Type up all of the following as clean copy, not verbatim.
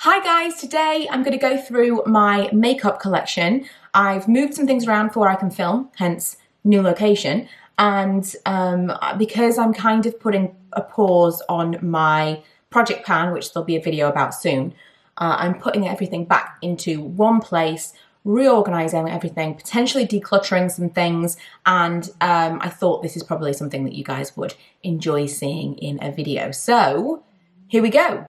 Hi guys, today I'm going to go through my makeup collection. I've moved some things around for where I can film, hence new location, and because I'm kind of putting a pause on my project pan, which there'll be a video about soon, I'm putting everything back into one place, reorganizing everything, potentially decluttering some things, and I thought this is probably something that you guys would enjoy seeing in a video. So here we go.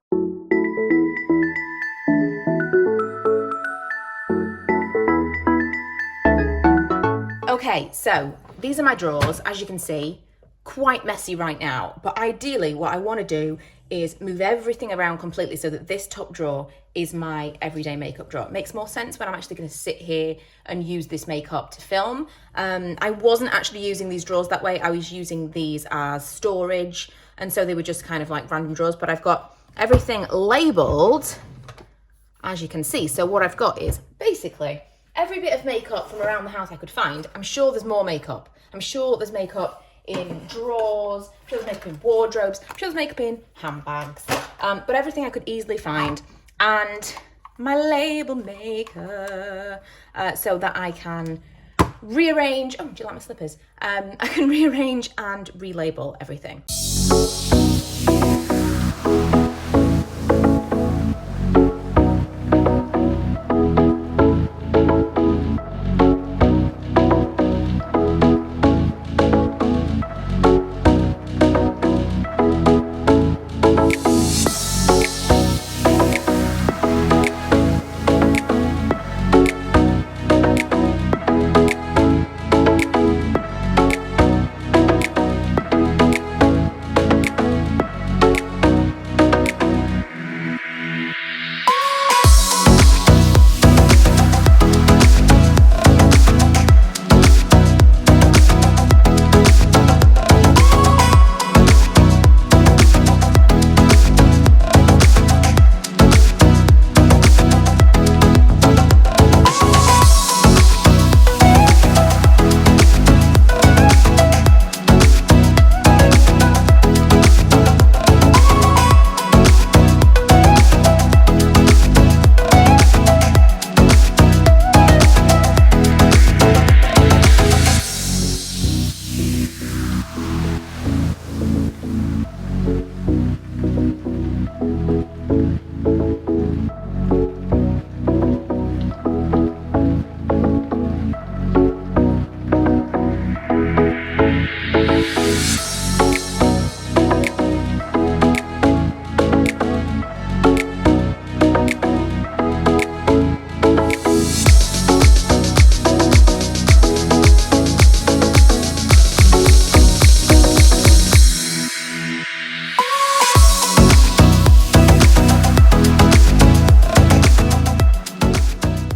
Okay, so these are my drawers. As you can see, quite messy right now, but ideally what I want to do is move everything around completely so that this top drawer is my everyday makeup drawer. It makes more sense when I'm actually going to sit here and use this makeup to film. I wasn't actually using these drawers that way. I was using these as storage, and so they were just kind of like random drawers, but I've got everything labeled, as you can see. So what I've got is basically every bit of makeup from around the house I could find. I'm sure there's more makeup. I'm sure there's makeup in drawers, I'm sure there's makeup in wardrobes, I'm sure there's makeup in handbags, but everything I could easily find, and my label maker, so that I can rearrange, oh, do you like my slippers? I can rearrange and relabel everything.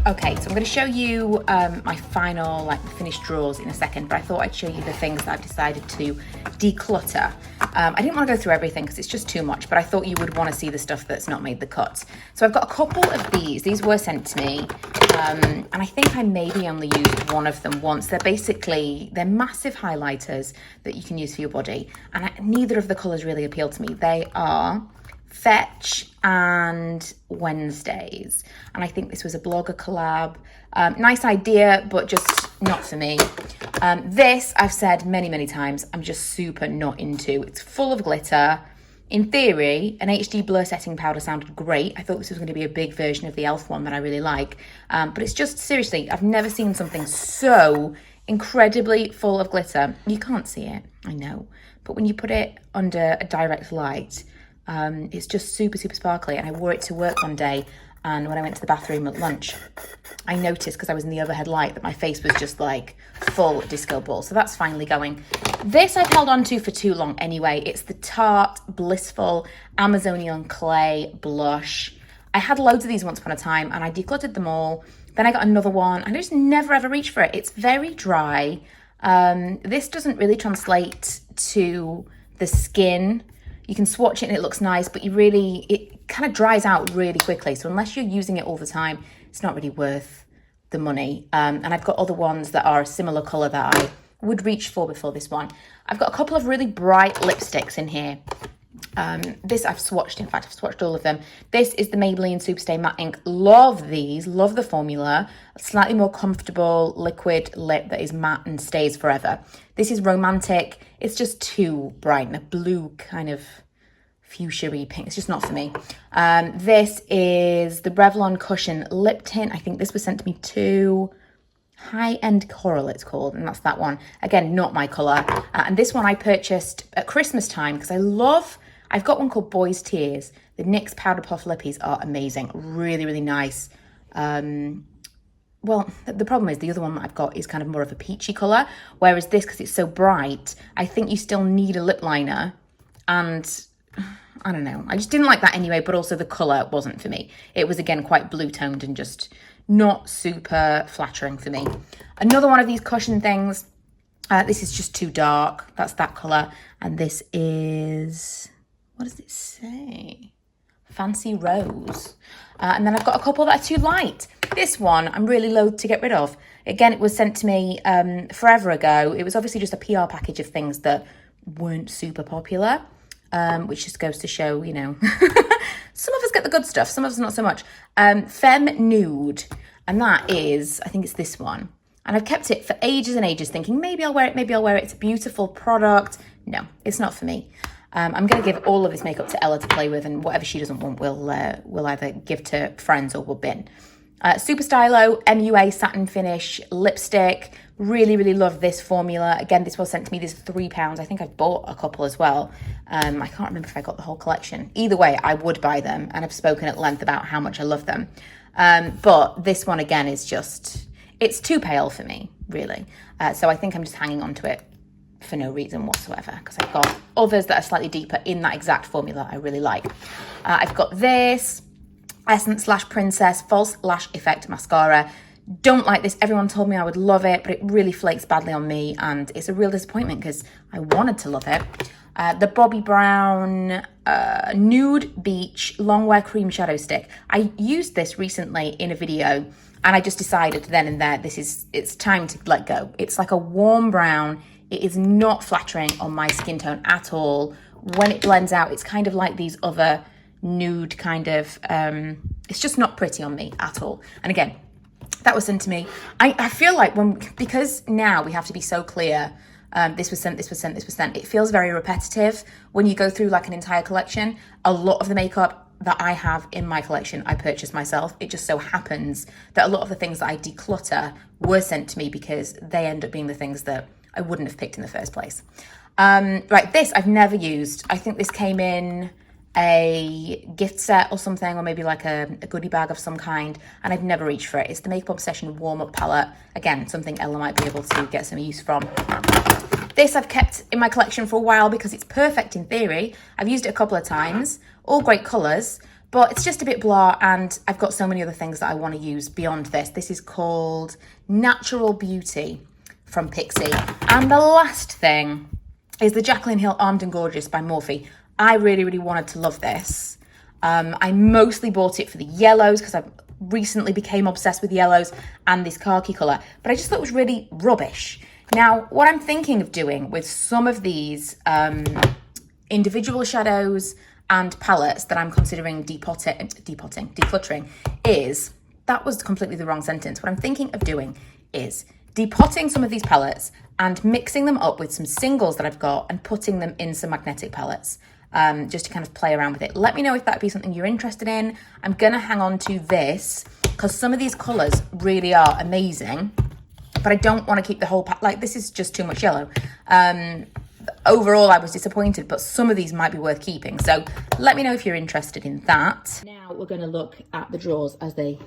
Okay, so I'm going to show you my final, finished drawers in a second, but I thought I'd show you the things that I've decided to declutter. I didn't want to go through everything because it's just too much, but I thought you would want to see the stuff that's not made the cut. So I've got a couple of these. These were sent to me, and I think I maybe only used one of them once. They're massive highlighters that you can use for your body, and neither of the colours really appeal to me. They are Fetch and Wednesdays, and I think this was a blogger collab. Nice idea, but just not for me. This I've said many times, I'm just super not into. It's full of glitter. In theory, an HD blur setting powder sounded great. I thought this was going to be a big version of the e.l.f. one that I really like, but it's just, seriously, I've never seen something so incredibly full of glitter. You can't see it, I know, but when you put it under a direct light, it's just super sparkly. And I wore it to work one day, and when I went to the bathroom at lunch, I noticed, because I was in the overhead light, that my face was just like full disco ball. So that's finally going. This I've held on to for too long anyway. It's the Tarte Blissful Amazonian Clay Blush. I had loads of these once upon a time, and I decluttered them all. Then I got another one, and I just never ever reached for it. It's very dry. This doesn't really translate to the skin. You can swatch it and it looks nice, but it kind of dries out really quickly. So unless you're using it all the time, it's not really worth the money. And I've got other ones that are a similar color that I would reach for before this one. I've got a couple of really bright lipsticks in here. This I've swatched, in fact, I've swatched all of them. This is the Maybelline Superstay Matte Ink. Love these, love the formula. Slightly more comfortable liquid lip that is matte and stays forever. This is Romantic. It's just too bright and a blue kind of fuchsia-y pink. It's just not for me. This is the Revlon Cushion Lip Tint. I think this was sent to me too. High-End Coral it's called, and that's that one. Again, not my colour. And this one I purchased at Christmas time because I've got one called Boys Tears. The NYX Powder Puff Lippies are amazing. Really, really nice. Well, the problem is the other one that I've got is kind of more of a peachy colour, whereas this, because it's so bright, I think you still need a lip liner. And I don't know, I just didn't like that anyway, but also the colour wasn't for me. It was, again, quite blue-toned and just not super flattering for me. Another one of these cushion things. This is just too dark. That's that colour. And this is, what does it say? Fancy Rose. And then I've got a couple that are too light. This one I'm really loath to get rid of. Again, it was sent to me forever ago. It was obviously just a PR package of things that weren't super popular, which just goes to show, you know, some of us get the good stuff, some of us not so much. Femme Nude, and that is, I think it's this one. And I've kept it for ages and ages thinking, maybe I'll wear it, maybe I'll wear it. It's a beautiful product. No, it's not for me. I'm going to give all of this makeup to Ella to play with, and whatever she doesn't want, we'll either give to friends or we'll bin. Super Stylo MUA Satin Finish Lipstick. Really, really love this formula. Again, this was sent to me. This is £3. I think I've bought a couple as well. I can't remember if I got the whole collection. Either way, I would buy them, and I've spoken at length about how much I love them. But this one, again, is just, it's too pale for me, really. So I think I'm just hanging on to it for no reason whatsoever, because I've got others that are slightly deeper in that exact formula I really like. I've got this Essence Lash Princess False Lash Effect Mascara. Don't like this. Everyone told me I would love it, but it really flakes badly on me, and it's a real disappointment because I wanted to love it. The Bobbi Brown Nude Beach Longwear Cream Shadow Stick. I used this recently in a video, and I just decided then and there, it's time to let go. It's like a warm brown. It is not flattering on my skin tone at all. When it blends out, it's kind of like these other nude kind of, it's just not pretty on me at all. And again, that was sent to me. I feel like because now we have to be so clear, this was sent, this was sent, this was sent, it feels very repetitive when you go through like an entire collection. A lot of the makeup that I have in my collection, I purchased myself. It just so happens that a lot of the things that I declutter were sent to me because they end up being the things that I wouldn't have picked in the first place. Right, this I've never used. I think this came in a gift set or something, or maybe like a goodie bag of some kind, and I've never reached for it. It's the Makeup Obsession Warm Up Palette. Again, something Ella might be able to get some use from. This I've kept in my collection for a while because it's perfect in theory. I've used it a couple of times, all great colours, but it's just a bit blah, and I've got so many other things that I want to use beyond this. This is called Natural Beauty from Pixie. And the last thing is the Jaclyn Hill Armed and Gorgeous by Morphe. I really, really wanted to love this. I mostly bought it for the yellows because I recently became obsessed with yellows and this khaki colour, but I just thought it was really rubbish. Now, what I'm thinking of doing with some of these individual shadows and palettes that I'm considering decluttering is, that was completely the wrong sentence. What I'm thinking of doing is depotting some of these palettes and mixing them up with some singles that I've got and putting them in some magnetic palettes, just to kind of play around with it. Let me know if that'd be something you're interested in. I'm gonna hang on to this because some of these colors really are amazing, but I don't want to keep the whole like this is just too much yellow. Overall, I was disappointed, but some of these might be worth keeping. So let me know if you're interested in that. Now we're going to look at the drawers as they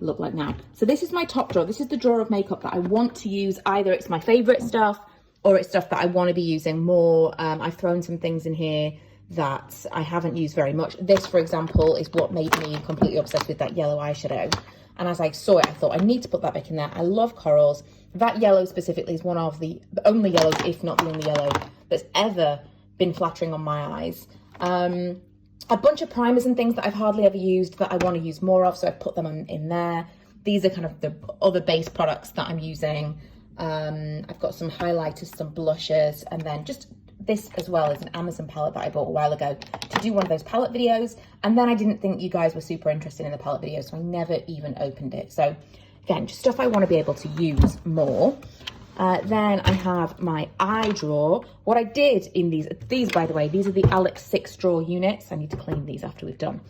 look like now. So this is my top drawer. This is the drawer of makeup that I want to use. Either it's my favorite stuff or it's stuff that I want to be using more. I've thrown some things in here that I haven't used very much. This, for example, is what made me completely obsessed with that yellow eyeshadow. And as I saw it, I thought I need to put that back in there. I love corals. That yellow specifically is one of the only yellows, if not the only yellow, that's ever been flattering on my eyes. A bunch of primers and things that I've hardly ever used that I want to use more of, so I put them in there. These are kind of the other base products that I'm using. I've got some highlighters, some blushes, and then just this as well is an Amazon palette that I bought a while ago to do one of those palette videos. And then I didn't think you guys were super interested in the palette video, so I never even opened it. So again, just stuff I want to be able to use more. Then I have my eye drawer. What I did in these by the way, these are the Alex 6 drawer units. I need to clean these after we've done.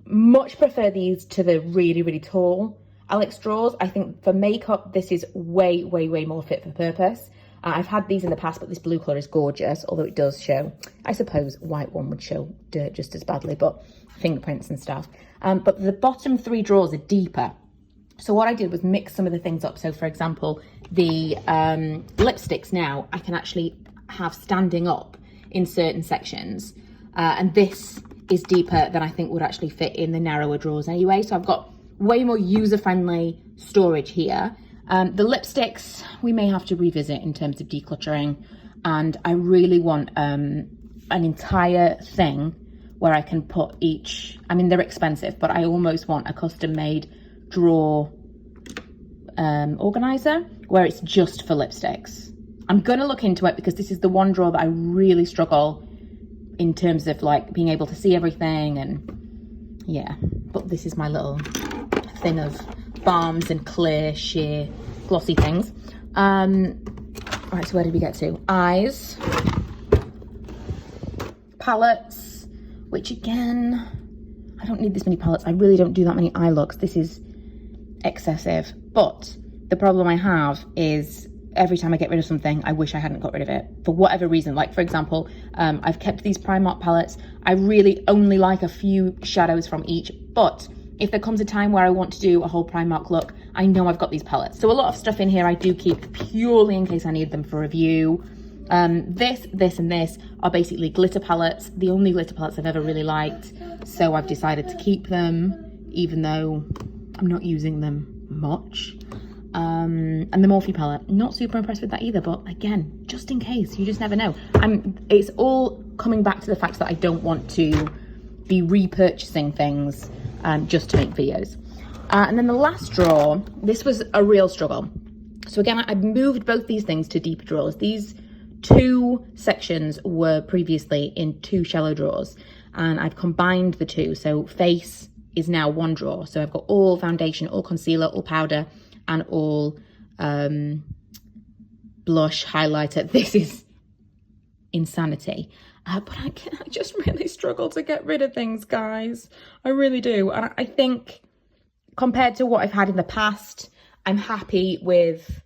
Much prefer these to the really, really tall Alex drawers. I think for makeup, this is way, way, way more fit for purpose. I've had these in the past, but this blue colour is gorgeous, although it does show, I suppose white one would show dirt just as badly, but fingerprints and stuff. But the bottom 3 drawers are deeper. So what I did was mix some of the things up. So for example, the lipsticks now, I can actually have standing up in certain sections. And this is deeper than I think would actually fit in the narrower drawers anyway. So I've got way more user-friendly storage here. The lipsticks, we may have to revisit in terms of decluttering. And I really want an entire thing where I can put each, I mean, they're expensive, but I almost want a custom-made drawer organizer where it's just for lipsticks. I'm gonna look into it because this is the one drawer that I really struggle in terms of like being able to see everything, and yeah, but this is my little thing of balms and clear sheer glossy things. Right, so where did we get to? Eyes, palettes, which again, I don't need this many palettes. I really don't do that many eye looks. This is excessive, but the problem I have is every time I get rid of something, I wish I hadn't got rid of it for whatever reason. Like for example, I've kept these Primark palettes. I really only like a few shadows from each, but if there comes a time where I want to do a whole Primark look, I know I've got these palettes. So a lot of stuff in here I do keep purely in case I need them for review. This, and this are basically glitter palettes, the only glitter palettes I've ever really liked. So I've decided to keep them, even though I'm not using them much. And the Morphe palette, not super impressed with that either, but again, just in case, you just never know. It's all coming back to the fact that I don't want to be repurchasing things just to make videos. And then the last drawer, this was a real struggle. So again, I've moved both these things to deeper drawers. These 2 sections were previously in 2 shallow drawers, and I've combined the 2. So face is now 1 drawer. So I've got all foundation, all concealer, all powder, and all blush, highlighter. This is insanity. But I just really struggle to get rid of things, guys. I really do. And I think compared to what I've had in the past, I'm happy with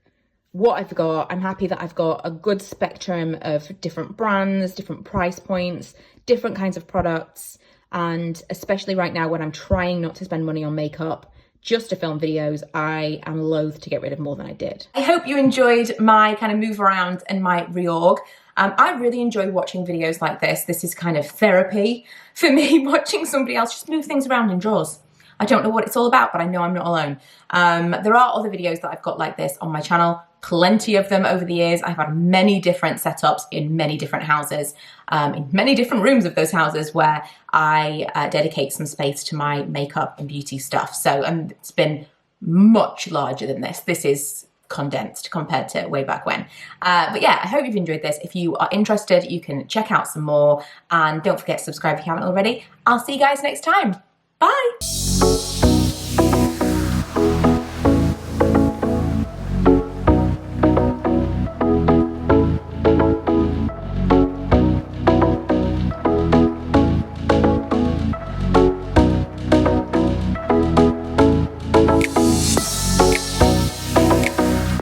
what I've got. I'm happy that I've got a good spectrum of different brands, different price points, different kinds of products. And especially right now when I'm trying not to spend money on makeup just to film videos, I am loath to get rid of more than I did. I hope you enjoyed my kind of move around and my reorg. I really enjoy watching videos like this. This is kind of therapy for me, watching somebody else just move things around in drawers. I don't know what it's all about, but I know I'm not alone. There are other videos that I've got like this on my channel, plenty of them over the years. I've had many different setups in many different houses, in many different rooms of those houses where I dedicate some space to my makeup and beauty stuff. So it's been much larger than this. This is condensed compared to way back when. But yeah, I hope you've enjoyed this. If you are interested, you can check out some more, and don't forget to subscribe if you haven't already. I'll see you guys next time. Bye.